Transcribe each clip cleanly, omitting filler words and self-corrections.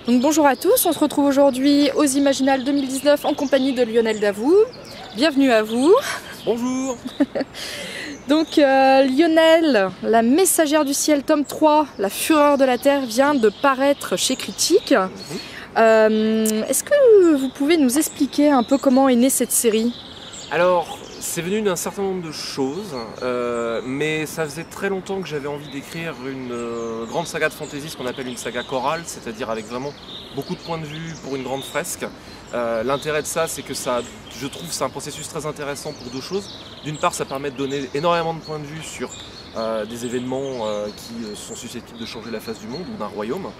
Donc bonjour à tous, on se retrouve aujourd'hui aux Imaginales 2019 en compagnie de Lionel Davout. Bienvenue à vous. Bonjour. Donc Lionel, La Messagère du Ciel, tome 3, La Fureur de la Terre, vient de paraître chez Critique. Est-ce que vous pouvez nous expliquer un peu comment est née cette série? Alors, c'est venu d'un certain nombre de choses, mais ça faisait très longtemps que j'avais envie d'écrire une grande saga de fantasy, ce qu'on appelle une saga chorale, c'est-à-dire avec vraiment beaucoup de points de vue pour une grande fresque. L'intérêt de ça, c'est que je trouve c'est un processus très intéressant pour deux choses. D'une part, ça permet de donner énormément de points de vue sur des événements qui sont susceptibles de changer la face du monde ou d'un royaume.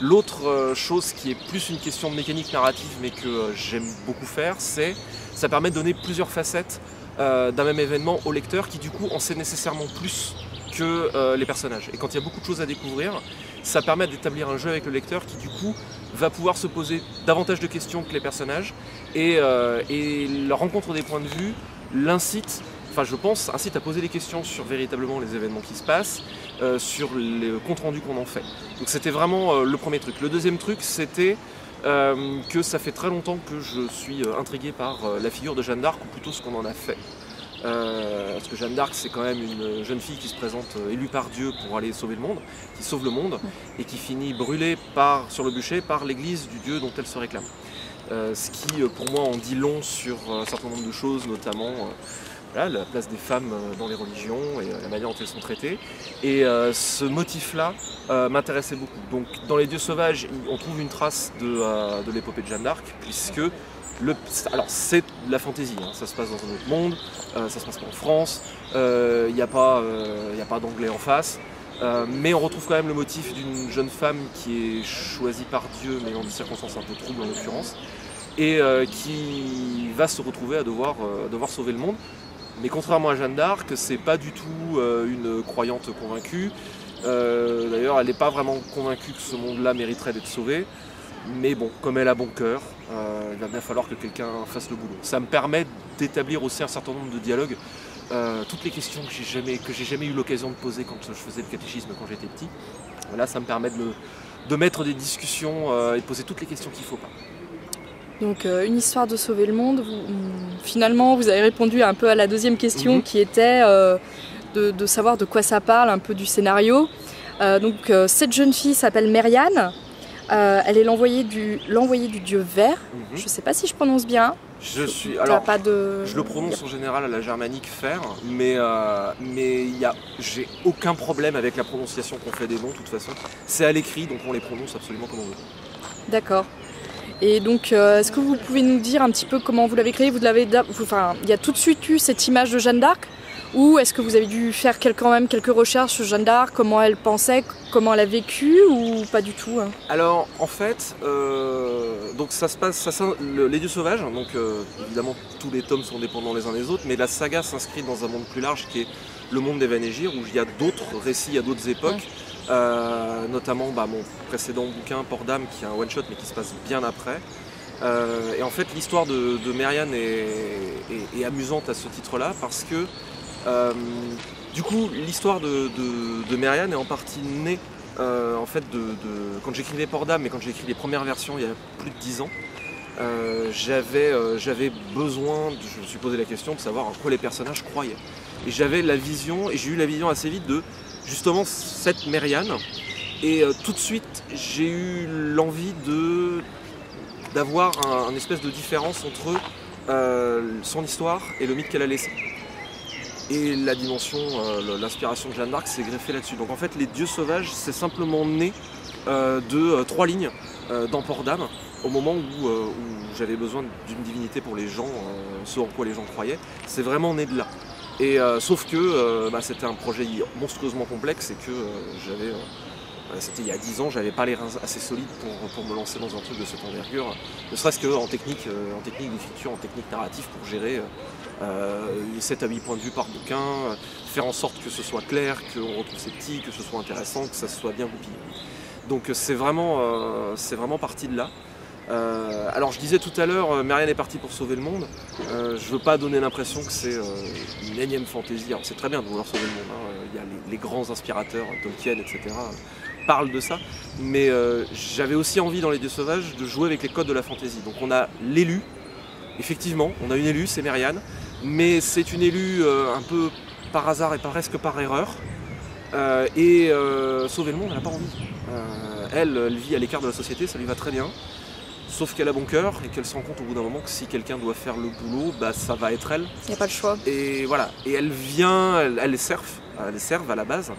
L'autre chose qui est plus une question de mécanique narrative, mais que j'aime beaucoup faire, c'est ça permet de donner plusieurs facettes d'un même événement au lecteur qui du coup en sait nécessairement plus que les personnages. Et quand il y a beaucoup de choses à découvrir, ça permet d'établir un jeu avec le lecteur qui du coup va pouvoir se poser davantage de questions que les personnages et la rencontre des points de vue l'incite, enfin je pense, incite à poser des questions sur véritablement les événements qui se passent, sur les comptes rendus qu'on en fait. Donc c'était vraiment le premier truc. Le deuxième truc c'était que ça fait très longtemps que je suis intrigué par la figure de Jeanne d'Arc, ou plutôt ce qu'on en a fait. Parce que Jeanne d'Arc c'est quand même une jeune fille qui se présente élue par Dieu pour aller sauver le monde, qui sauve le monde et qui finit brûlée sur le bûcher par l'église du Dieu dont elle se réclame. Ce qui pour moi en dit long sur un certain nombre de choses, notamment voilà, la place des femmes dans les religions et la manière dont elles sont traitées. Et ce motif-là m'intéressait beaucoup. Donc dans Les Dieux Sauvages, on trouve une trace de l'épopée de Jeanne d'Arc, puisque alors c'est de la fantaisie, hein. Ça se passe dans un autre monde, ça se passe pas en France, il n'y a pas d'anglais en face, mais on retrouve quand même le motif d'une jeune femme qui est choisie par Dieu, mais dans des circonstances un peu troubles en l'occurrence, et qui va se retrouver à devoir sauver le monde. Mais contrairement à Jeanne d'Arc, c'est pas du tout une croyante convaincue. D'ailleurs, elle n'est pas vraiment convaincue que ce monde-là mériterait d'être sauvé. Mais bon, comme elle a bon cœur, il va bien falloir que quelqu'un fasse le boulot. Ça me permet d'établir aussi un certain nombre de dialogues. Toutes les questions que j'ai jamais eu l'occasion de poser quand je faisais le catéchisme quand j'étais petit. Là, ça me permet de mettre des discussions et de poser toutes les questions qu'il ne faut pas. Donc une histoire de sauver le monde. Finalement, vous avez répondu un peu à la deuxième question qui était de savoir de quoi ça parle, un peu du scénario. Donc cette jeune fille s'appelle Mériane. Elle est l'envoyée du dieu vert. Je ne sais pas si je prononce bien. Je le prononce en général à la germanique fer, mais j'ai aucun problème avec la prononciation qu'on fait des noms de toute façon. C'est à l'écrit, donc on les prononce absolument comme on veut. D'accord. Et donc, est-ce que vous pouvez nous dire un petit peu comment vous l'avez créé? Il y a tout de suite eu cette image de Jeanne d'Arc? Ou est-ce que vous avez dû faire quand même quelques recherches sur Jeanne d'Arc, comment elle pensait, comment elle a vécu, ou pas du tout? Alors, en fait, donc ça se passe, Les Dieux Sauvages, donc évidemment tous les tomes sont dépendants les uns des autres, mais la saga s'inscrit dans un monde plus large qui est le monde d'Evanégir, où il y a d'autres récits à d'autres époques. Notamment mon précédent bouquin Port d'âme qui est un one shot mais qui se passe bien après, et en fait l'histoire de Mériane est amusante à ce titre là parce que du coup l'histoire de Mériane est en partie née en fait quand j'écrivais Port d'âme, et quand j'ai écrit les premières versions il y a plus de 10 ans, j'avais besoin, je me suis posé la question de savoir en quoi les personnages croyaient, et j'avais la vision, et j'ai eu la vision assez vite de justement cette Mériane, et tout de suite j'ai eu l'envie d'avoir un espèce de différence entre son histoire et le mythe qu'elle a laissé. Et la dimension, l'inspiration de Jeanne d'Arc s'est greffée là-dessus. Donc en fait Les Dieux Sauvages c'est simplement né de 3 lignes dans Port d'âme, au moment où j'avais besoin d'une divinité pour les gens, ce en quoi les gens croyaient. C'est vraiment né de là. Et sauf que c'était un projet monstrueusement complexe et que c'était il y a 10 ans, j'avais pas les reins assez solides pour me lancer dans un truc de cette envergure, ne serait-ce qu'en technique d'écriture, en technique narrative, pour gérer 7 à 8 points de vue par bouquin, faire en sorte que ce soit clair, qu'on retrouve ses petits, que ce soit intéressant, que ça soit bien goupillé. Donc c'est vraiment parti de là. Alors je disais tout à l'heure, Mériane est partie pour sauver le monde. Je veux pas donner l'impression que c'est une énième fantaisie. Alors c'est très bien de vouloir sauver le monde, hein. Il y a les grands inspirateurs, Tolkien, etc. parle de ça, mais j'avais aussi envie dans Les Dieux Sauvages de jouer avec les codes de la fantasy. Donc on a l'élu, effectivement, on a une élue, c'est Mériane, mais c'est une élue un peu par hasard et presque par erreur, sauver le monde, elle n'a pas envie. Elle vit à l'écart de la société, ça lui va très bien, sauf qu'elle a bon cœur et qu'elle se rend compte au bout d'un moment que si quelqu'un doit faire le boulot, bah, ça va être elle. Il n'y a pas le choix. Et voilà, et elle vient, elle serve à la base,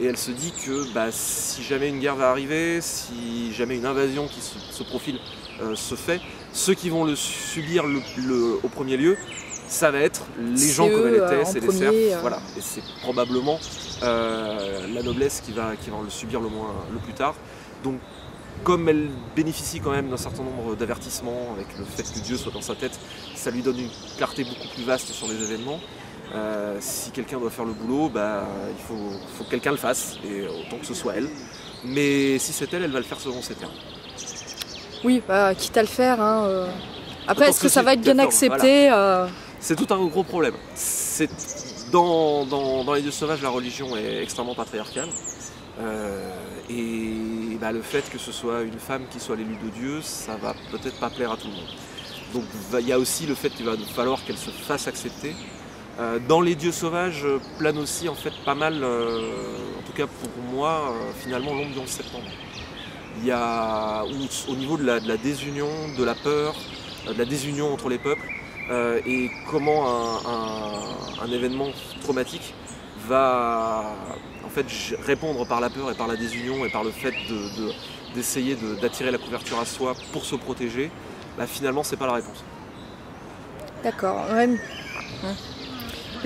et elle se dit que bah, si jamais une guerre va arriver, si jamais une invasion qui se profile se fait, ceux qui vont le subir au premier lieu, ça va être les gens comme elle était, c'est les serfs, voilà. Et c'est probablement la noblesse qui va le subir le plus tard. Donc comme elle bénéficie quand même d'un certain nombre d'avertissements, avec le fait que Dieu soit dans sa tête, ça lui donne une clarté beaucoup plus vaste sur les événements. Si quelqu'un doit faire le boulot, bah, il faut que quelqu'un le fasse, et autant que ce soit elle. Mais si c'est elle, elle va le faire selon ses termes. Oui, bah, quitte à le faire. Hein, Après, est-ce que ça va être bien accepté C'est tout un gros problème. Dans Les Dieux Sauvages, la religion est extrêmement patriarcale. Et bah, le fait que ce soit une femme qui soit l'élue de Dieu, ça va peut-être pas plaire à tout le monde. Donc il y a aussi le fait qu'il va falloir qu'elle se fasse accepter. Dans Les Dieux Sauvages plane aussi en fait pas mal, en tout cas pour moi, finalement l'ombre du 11 septembre. Il y a au niveau de la désunion, de la peur, de la désunion entre les peuples, et comment un événement traumatique va en fait répondre par la peur et par la désunion et par le fait d'essayer d'attirer la couverture à soi pour se protéger, bah, finalement c'est pas la réponse. D'accord. Ouais.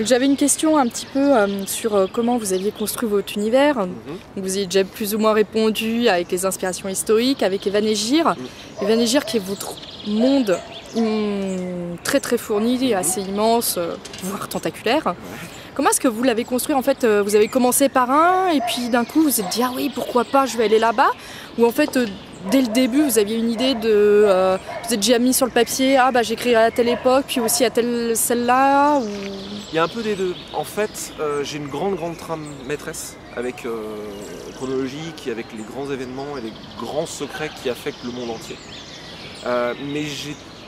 J'avais une question un petit peu sur comment vous aviez construit votre univers. Vous y avez déjà plus ou moins répondu avec les inspirations historiques, avec Evanégir. Evanégir qui est votre monde très très fourni, assez immense, voire tentaculaire. Ouais. Comment est-ce que vous l'avez construit? En fait, vous avez commencé par un et puis d'un coup vous vous êtes dit ah oui, pourquoi pas, je vais aller là-bas? Ou en fait dès le début vous aviez une idée de vous êtes déjà mis sur le papier, ah bah j'écrirai à telle époque puis aussi à celle-là ou... Il y a un peu des deux. En fait, j'ai une grande trame maîtresse avec chronologique, avec les grands événements et les grands secrets qui affectent le monde entier. Mais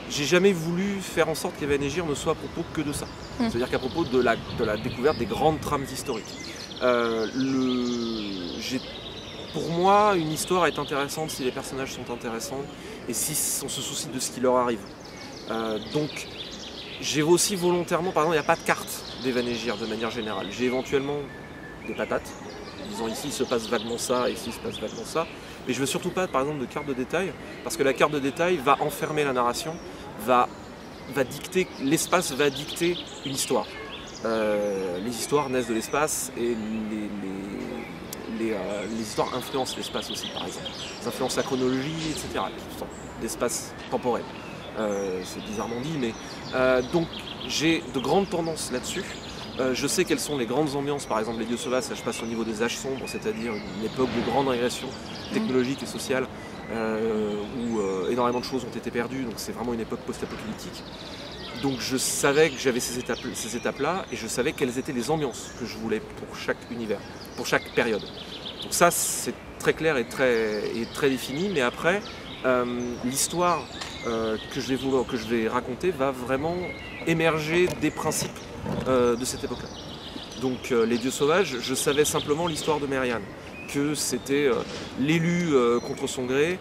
j'ai jamais voulu faire en sorte qu'Evanégir ne soit à propos que de ça. C'est-à-dire qu'à propos de la découverte des grandes trames historiques. Pour moi, une histoire est intéressante si les personnages sont intéressants et si on se soucie de ce qui leur arrive. Donc, j'ai aussi volontairement, par exemple, il n'y a pas de carte d'Evanégir de manière générale. J'ai éventuellement des patates, disant ici il se passe vaguement ça, ici il se passe vaguement ça. Mais je veux surtout pas, par exemple, de carte de détail, parce que la carte de détail va enfermer la narration, va dicter, l'espace va dicter une histoire. Les histoires naissent de l'espace et les histoires influencent l'espace aussi, par exemple. Elles influencent la chronologie, etc. L'espace temporel. C'est bizarrement dit, mais donc j'ai de grandes tendances là-dessus. Je sais quelles sont les grandes ambiances, par exemple Les Dieux Sauvages, ça je passe au niveau des âges sombres, c'est-à-dire une époque de grande régression technologique et sociale, où énormément de choses ont été perdues, donc c'est vraiment une époque post-apocalyptique. Donc je savais que j'avais ces étapes-là, et je savais quelles étaient les ambiances que je voulais pour chaque univers, pour chaque période. Donc ça c'est très clair et très défini, mais après, l'histoire que je vais raconter va vraiment émerger des principes de cette époque-là. Donc Les Dieux Sauvages, je savais simplement l'histoire de Mériane, que c'était l'élu contre son gré,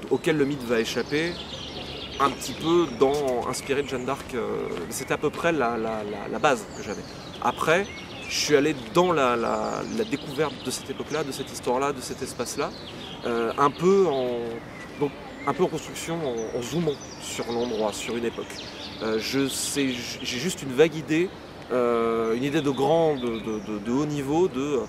auquel le mythe va échapper, un petit peu inspiré de Jeanne d'Arc. C'était à peu près la base que j'avais. Après, je suis allé dans la découverte de cette époque-là, de cette histoire-là, de cet espace-là, un peu en construction, en zoomant sur l'endroit, sur une époque. J'ai juste une vague idée, une idée de haut niveau, de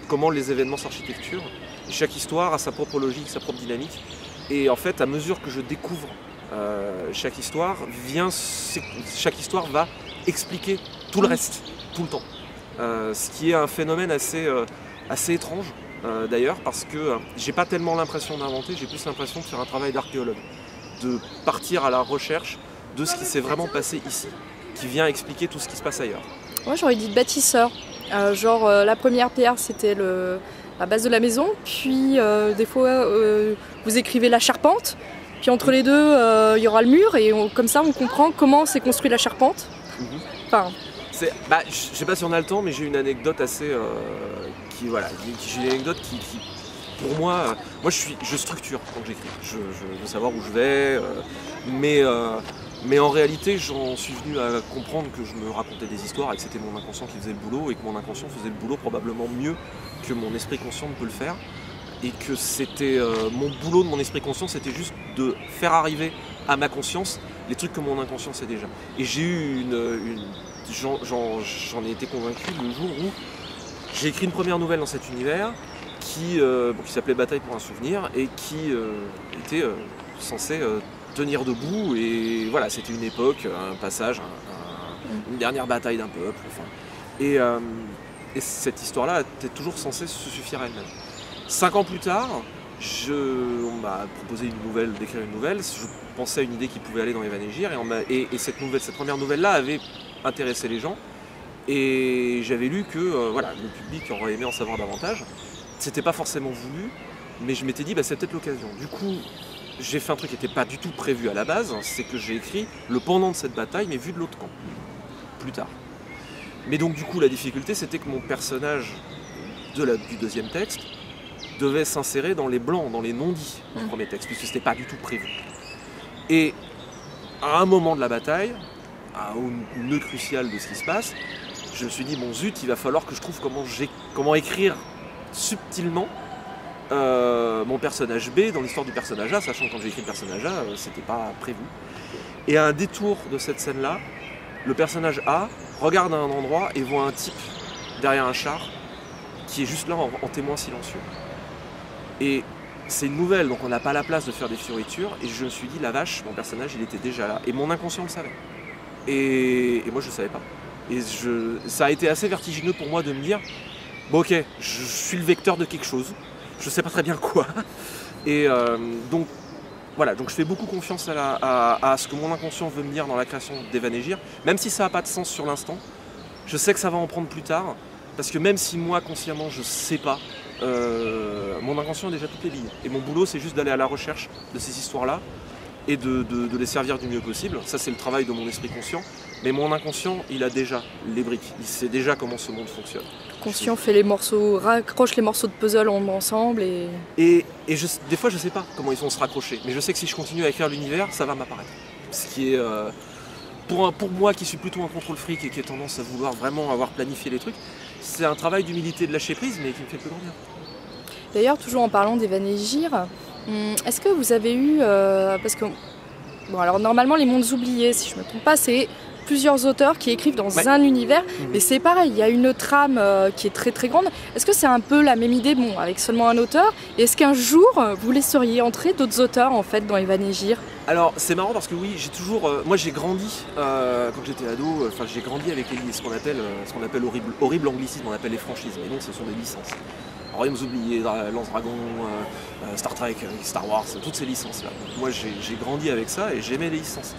comment les événements s'architecturent. Chaque histoire a sa propre logique, sa propre dynamique. Et en fait, à mesure que je découvre chaque histoire va expliquer tout le reste, tout le temps. Ce qui est un phénomène assez étrange. D'ailleurs, parce que j'ai pas tellement l'impression d'inventer, j'ai plus l'impression de faire un travail d'archéologue, de partir à la recherche de ce qui s'est vraiment passé ici, qui vient expliquer tout ce qui se passe ailleurs. Moi j'aurais dit de bâtisseur, la première pierre c'était à base de la maison, puis des fois vous écrivez la charpente, puis entre les deux il y aura le mur, et comme ça on comprend comment s'est construit la charpente. Enfin, je sais pas si on a le temps, mais j'ai une anecdote assez j'ai une anecdote qui pour moi, je structure quand j'écris. Je veux savoir où je vais, mais en réalité, j'en suis venu à comprendre que je me racontais des histoires et que c'était mon inconscient qui faisait le boulot, et que mon inconscient faisait le boulot probablement mieux que mon esprit conscient ne peut le faire, et que c'était mon boulot de mon esprit conscient, c'était juste de faire arriver à ma conscience les trucs que mon inconscient sait déjà. Et j'ai eu j'en ai été convaincu le jour où j'ai écrit une première nouvelle dans cet univers qui s'appelait Bataille pour un souvenir, et qui était censé tenir debout, et voilà, c'était une époque, un passage, une dernière bataille d'un peuple, enfin. Et cette histoire-là était toujours censée se suffire à elle-même. 5 ans plus tard, on m'a proposé d'écrire une nouvelle. Je pensais à une idée qui pouvait aller dans Evanégir, et cette première nouvelle-là avait intéressé les gens, et j'avais lu que le public aurait aimé en savoir davantage. C'était pas forcément voulu, mais je m'étais dit c'est peut-être l'occasion. Du coup, j'ai fait un truc qui n'était pas du tout prévu à la base, c'est que j'ai écrit le pendant de cette bataille, mais vu de l'autre camp, plus tard. Mais donc du coup, la difficulté, c'était que mon personnage du deuxième texte devait s'insérer dans les blancs, dans les non-dits du premier texte, puisque c'était pas du tout prévu. Et à un moment de la bataille, au nœud crucial de ce qui se passe, je me suis dit, bon zut, il va falloir que je trouve comment écrire subtilement mon personnage B dans l'histoire du personnage A, sachant que quand j'ai écrit le personnage A, c'était pas prévu. Et à un détour de cette scène-là, le personnage A regarde à un endroit et voit un type derrière un char qui est juste là en témoin silencieux. Et c'est une nouvelle, donc on n'a pas la place de faire des fioritures, et je me suis dit, la vache, mon personnage il était déjà là, et mon inconscient le savait. Et moi je le savais pas. Et ça a été assez vertigineux pour moi de me dire, bon ok, je suis le vecteur de quelque chose, je sais pas très bien quoi. Et donc voilà, donc je fais beaucoup confiance à ce que mon inconscient veut me dire dans la création d'Evanégir, même si ça n'a pas de sens sur l'instant. Je sais que ça va en prendre plus tard, parce que même si moi consciemment je sais pas, mon inconscient a déjà toutes les billes. Et mon boulot c'est juste d'aller à la recherche de ces histoires-là et de les servir du mieux possible. Ça c'est le travail de mon esprit conscient. Mais mon inconscient, il a déjà les briques, il sait déjà comment ce monde fonctionne. Le conscient fait les morceaux, raccroche les morceaux de puzzle ensemble et des fois je sais pas comment ils vont se raccrocher, mais je sais que si je continue à écrire l'univers, ça va m'apparaître. Ce qui est, pour moi qui suis plutôt un contrôle fric et qui ai tendance à vouloir vraiment avoir planifié les trucs, c'est un travail d'humilité, de lâcher prise, mais qui me fait plus grandir. D'ailleurs, toujours en parlant d'Evanégir, est-ce que vous avez eu, parce que, bon alors normalement les mondes oubliés, si je me trompe pas, c'est plusieurs auteurs qui écrivent dans un univers, mais c'est pareil, il y a une trame qui est très très grande. Est-ce que c'est un peu la même idée, bon, avec seulement un auteur? Et est-ce qu'un jour, vous laisseriez entrer d'autres auteurs en fait dans Evanégir? Alors c'est marrant parce que oui, j'ai toujours, moi j'ai grandi, quand j'étais ado, j'ai grandi avec ce qu'on appelle horrible anglicisme, on appelle les franchises, mais non, ce sont des licences. Royaumes oubliés, Lance Dragon, Star Trek, Star Wars, toutes ces licences-là. Moi j'ai grandi avec ça et j'aimais les licences.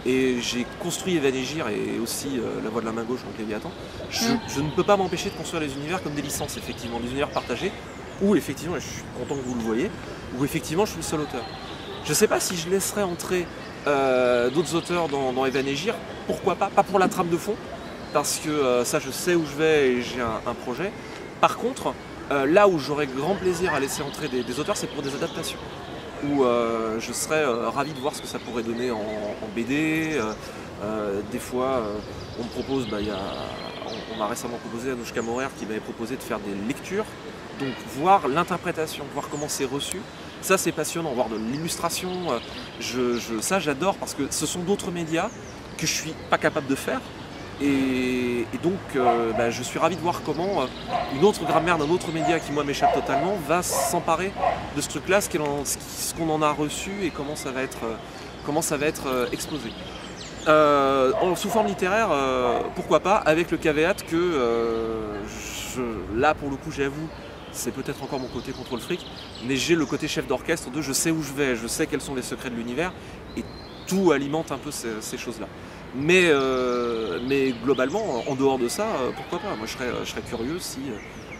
Et j'ai construit Evanégir et aussi La Voix de la main gauche, donc Léviathan. Je ne peux pas m'empêcher de construire les univers comme des licences, effectivement, des univers partagés, où effectivement, et je suis content que vous le voyez, où effectivement je suis le seul auteur. Je ne sais pas si je laisserai entrer d'autres auteurs dans Evanégir, pourquoi pas, pas pour la trame de fond, parce que ça je sais où je vais et j'ai un projet. Par contre, là où j'aurais grand plaisir à laisser entrer des auteurs, c'est pour des adaptations. Où je serais ravi de voir ce que ça pourrait donner en BD. Des fois, on me propose, on m'a récemment proposé, Anouchka Morer qui m'avait proposé de faire des lectures, donc voir l'interprétation, voir comment c'est reçu. Ça c'est passionnant, voir de l'illustration, ça j'adore parce que ce sont d'autres médias que je suis pas capable de faire. Et donc je suis ravi de voir comment une autre grammaire d'un autre média qui moi m'échappe totalement va s'emparer de ce truc là, ce qu'on en a reçu et comment ça va être exposé. Sous forme littéraire, pourquoi pas, avec le caveat que là pour le coup j'avoue, c'est peut-être encore mon côté contrôle fric, mais j'ai le côté chef d'orchestre de je sais où je vais, je sais quels sont les secrets de l'univers et tout alimente un peu ces choses-là. Mais globalement, en dehors de ça, pourquoi pas? Moi je serais curieux si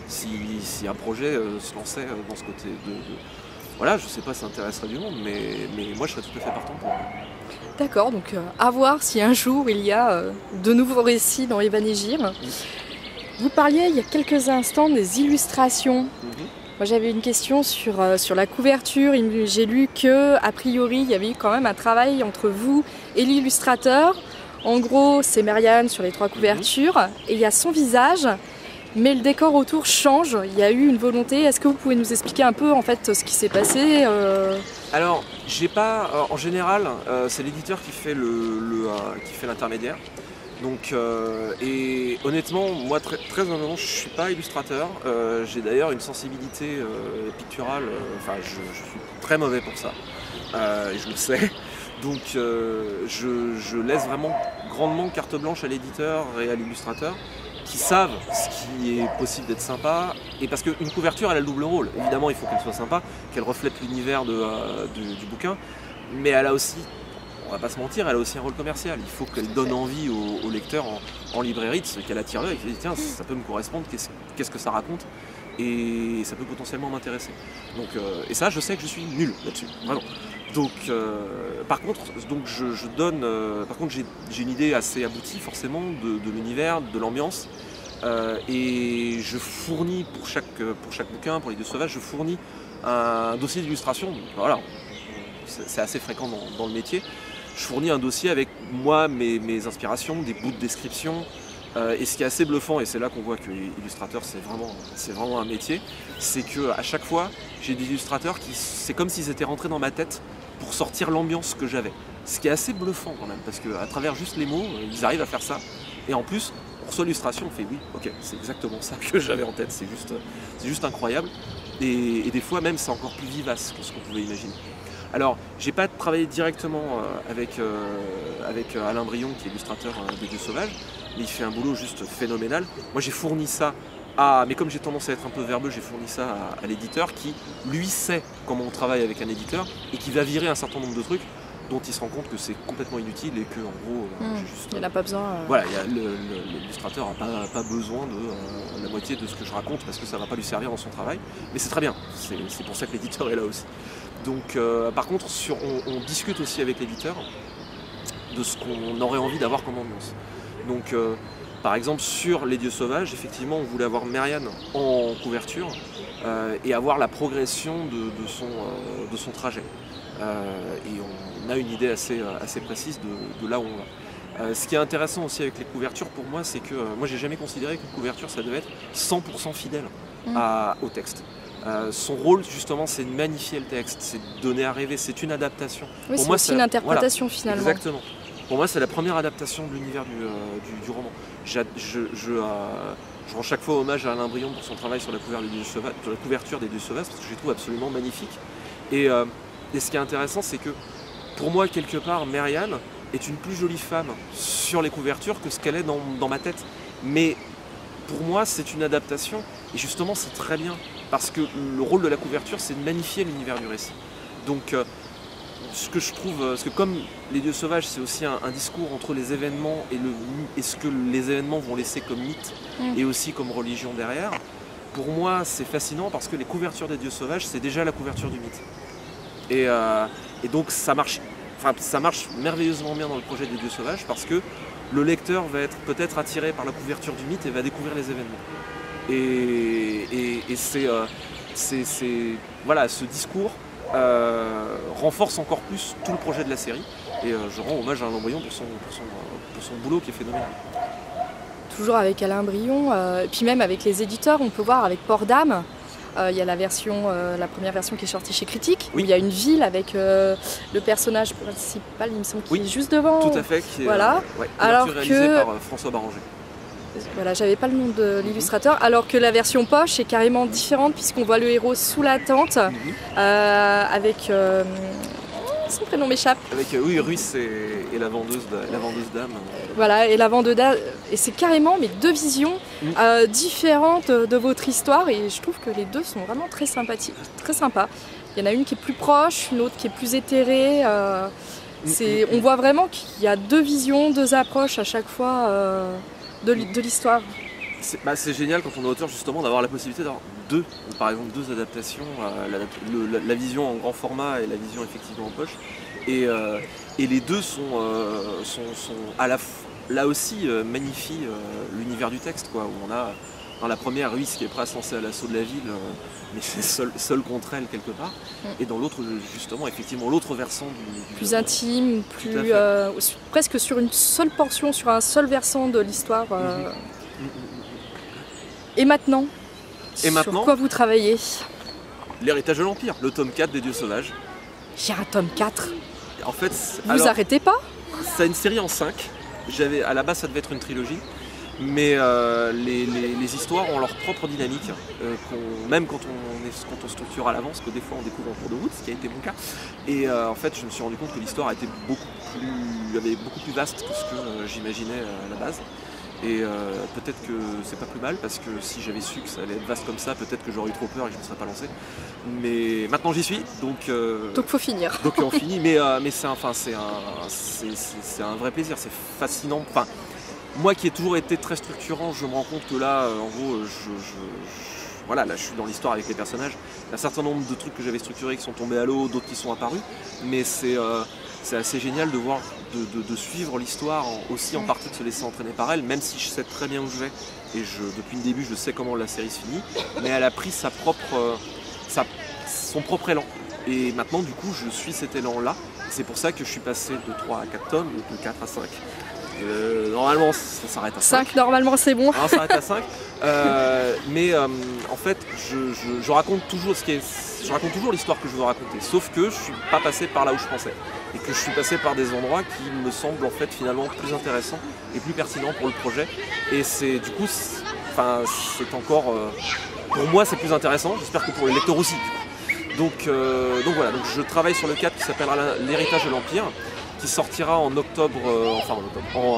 si un projet se lançait dans ce côté voilà, je sais pas si ça intéresserait du monde, mais moi je serais tout à fait partant pour. D'accord, donc à voir si un jour il y a de nouveaux récits dans Evanégir. Vous parliez il y a quelques instants des illustrations. Moi j'avais une question sur la couverture. J'ai lu que a priori il y avait eu quand même un travail entre vous et l'illustrateur. En gros c'est Marianne sur les 3 couvertures et il y a son visage. Mais le décor autour change, il y a eu une volonté. Est-ce que vous pouvez nous expliquer un peu en fait ce qui s'est passé Alors, j'ai pas. En général, c'est l'éditeur qui fait qui fait l'intermédiaire. Donc, et honnêtement, moi très honnêtement, je suis pas illustrateur. J'ai d'ailleurs une sensibilité picturale. Enfin, je suis très mauvais pour ça. Et je le sais. Donc, je laisse vraiment grandement carte blanche à l'éditeur et à l'illustrateur, qui savent ce qui est possible d'être sympa, et parce qu'une couverture elle a le double rôle. Évidemment il faut qu'elle soit sympa, qu'elle reflète l'univers du bouquin, mais elle a aussi, on va pas se mentir, elle a aussi un rôle commercial. Il faut qu'elle donne envie au lecteur en librairie, qu'elle attire l'œil, qu'elle dit tiens ça peut me correspondre, qu'est-ce que ça raconte, et ça peut potentiellement m'intéresser. Donc, et ça je sais que je suis nul là-dessus, vraiment. Donc, par contre, j'ai une idée assez aboutie forcément de l'univers, de l'ambiance, et je fournis pour chaque bouquin, pour Les Dieux Sauvages, je fournis un dossier d'illustration. Voilà, c'est assez fréquent dans le métier. Je fournis un dossier avec moi, mes inspirations, des bouts de description. Et ce qui est assez bluffant, et c'est là qu'on voit que l'illustrateur c'est vraiment un métier, c'est qu'à chaque fois j'ai des illustrateurs c'est comme s'ils étaient rentrés dans ma tête pour sortir l'ambiance que j'avais. Ce qui est assez bluffant quand même, parce qu'à travers juste les mots, ils arrivent à faire ça. Et en plus, on reçoit l'illustration, on fait oui, ok, c'est exactement ça que j'avais en tête, c'est juste incroyable. Et des fois même c'est encore plus vivace que ce qu'on pouvait imaginer. Alors, j'ai pas travaillé directement avec Alain Brion, qui est illustrateur des Dieux Sauvages, mais il fait un boulot juste phénoménal. Moi j'ai fourni ça mais comme j'ai tendance à être un peu verbeux, j'ai fourni ça à l'éditeur qui, lui, sait comment on travaille avec un éditeur et qui va virer un certain nombre de trucs dont il se rend compte que c'est complètement inutile et que en gros, il n'a pas besoin. Voilà, l'illustrateur n'a pas besoin de la moitié de ce que je raconte parce que ça ne va pas lui servir dans son travail. Mais c'est très bien, c'est pour ça que l'éditeur est là aussi. Donc, par contre, on discute aussi avec l'éditeur de ce qu'on aurait envie d'avoir comme ambiance. Donc, par exemple, sur Les Dieux Sauvages, effectivement, on voulait avoir Marianne en couverture et avoir la progression de son trajet. Et on a une idée assez précise de là où on va. Ce qui est intéressant aussi avec les couvertures pour moi, c'est que moi j'ai jamais considéré qu'une couverture ça devait être 100% fidèle au texte. Son rôle justement c'est de magnifier le texte, c'est de donner à rêver, c'est une adaptation. Oui, c'est aussi une interprétation finalement. Exactement. Pour moi c'est la première adaptation de l'univers du roman. Je rends chaque fois hommage à Alain Brion pour son travail sur la couverture des Dieux Sauvages parce que je les trouve absolument magnifiques. Et ce qui est intéressant c'est que pour moi quelque part Marianne est une plus jolie femme sur les couvertures que ce qu'elle est dans ma tête. Mais pour moi c'est une adaptation et justement c'est très bien parce que le rôle de la couverture c'est de magnifier l'univers du récit. Donc ce que je trouve, parce que comme Les Dieux Sauvages c'est aussi un discours entre les événements et ce que les événements vont laisser comme mythe et aussi comme religion derrière, pour moi c'est fascinant parce que les couvertures des Dieux Sauvages c'est déjà la couverture du mythe. Et donc ça marche merveilleusement bien dans le projet des Dieux Sauvages parce que le lecteur va être peut-être attiré par la couverture du mythe et va découvrir les événements. Et voilà, ce discours renforce encore plus tout le projet de la série. Et je rends hommage à Alain Brion pour son boulot qui est phénoménal. Toujours avec Alain Brion, et puis même avec les éditeurs, on peut voir avec Port d'âme. Il y a la première version qui est sortie chez Critique, où il y a une ville avec le personnage principal, il me semble, qui est juste devant. Tout à fait, qui est voilà. Alors réalisé par François Baranger. Voilà, j'avais pas le nom de l'illustrateur, alors que la version poche est carrément différente puisqu'on voit le héros sous la tente avec son prénom m'échappe. Avec Ruiz et la vendeuse d'âme. Voilà, et la vendeuse d'âme, et c'est carrément mais deux visions différentes de votre histoire et je trouve que les deux sont vraiment très sympathiques, très sympas. Il y en a une qui est plus proche, une autre qui est plus éthérée. On voit vraiment qu'il y a deux visions, deux approches à chaque fois de l'histoire. C'est génial quand on est auteur justement d'avoir la possibilité d'avoir par exemple deux adaptations, la vision en grand format et la vision effectivement en poche. Et les deux sont à la fois, là aussi magnifient l'univers du texte, quoi, où on a dans la première Ruiz qui est prêt à se lancer à l'assaut de la ville, mais c'est seul contre elle quelque part. Et dans l'autre, justement, effectivement, l'autre versant plus intime, plus presque sur une seule portion, sur un seul versant de l'histoire. Et maintenant, sur quoi vous travaillez? L'héritage de l'Empire, le tome 4 des Dieux Sauvages. J'ai un tome 4. En fait, vous arrêtez pas? C'est une série en 5. À la base, ça devait être une trilogie. Mais les histoires ont leur propre dynamique, même quand on structure à l'avance, que des fois on découvre en cours de route, ce qui a été mon cas. Et en fait, je me suis rendu compte que l'histoire avait beaucoup plus vaste que ce que j'imaginais à la base. Et peut-être que c'est pas plus mal, parce que si j'avais su que ça allait être vaste comme ça, peut-être que j'aurais eu trop peur et que je ne me serais pas lancé. Mais maintenant j'y suis, donc faut finir. Donc on finit, mais c'est un vrai plaisir, c'est fascinant. Enfin, moi qui ai toujours été très structurant, je me rends compte que là, en gros, voilà, là je suis dans l'histoire avec les personnages. Il y a un certain nombre de trucs que j'avais structurés qui sont tombés à l'eau, d'autres qui sont apparus, mais c'est assez génial de voir, de suivre l'histoire, aussi en partie de se laisser entraîner par elle, même si je sais très bien où je vais. Et depuis le début, je sais comment la série se finit, mais elle a pris son propre élan. Et maintenant, du coup, je suis cet élan-là. C'est pour ça que je suis passé de 3 à 4 tomes, de 4 à 5. Normalement, ça s'arrête à 5. 5, normalement, c'est bon. Ça s'arrête à 5. En fait, je raconte toujours l'histoire que je veux raconter. Sauf que je suis pas passé par là où je pensais. Et que je suis passé par des endroits qui me semblent en fait finalement plus intéressants et plus pertinents pour le projet. Et c'est du coup, c'est encore... pour moi, c'est plus intéressant. J'espère que pour les lecteurs aussi. Donc voilà, je travaille sur le 4 qui s'appellera l'héritage de l'Empire, qui sortira en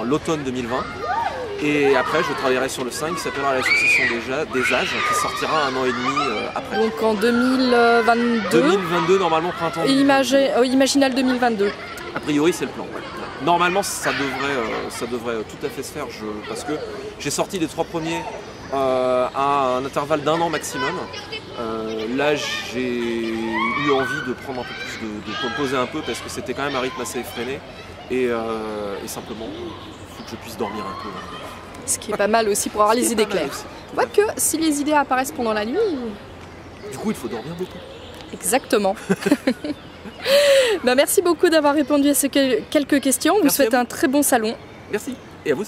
l'automne 2020. Et après, je travaillerai sur le 5 qui s'appellera la succession des âges, qui sortira 1 an et demi après. Donc en 2022 2022, normalement printemps. Et Imaginal 2022. A priori, c'est le plan. Ouais. Normalement, ça devrait tout à fait se faire, parce que j'ai sorti les 3 premiers à un intervalle d'1 an maximum. Là, j'ai eu envie de prendre un peu plus, de composer un peu, parce que c'était quand même un rythme assez effréné. Et simplement, il faut que je puisse dormir un peu. Ce qui est pas mal aussi pour avoir les idées claires. Quoique, si les idées apparaissent pendant la nuit... Du coup, il faut dormir beaucoup. Exactement. Merci beaucoup d'avoir répondu à ces quelques questions. Je vous souhaite un très bon salon. Merci.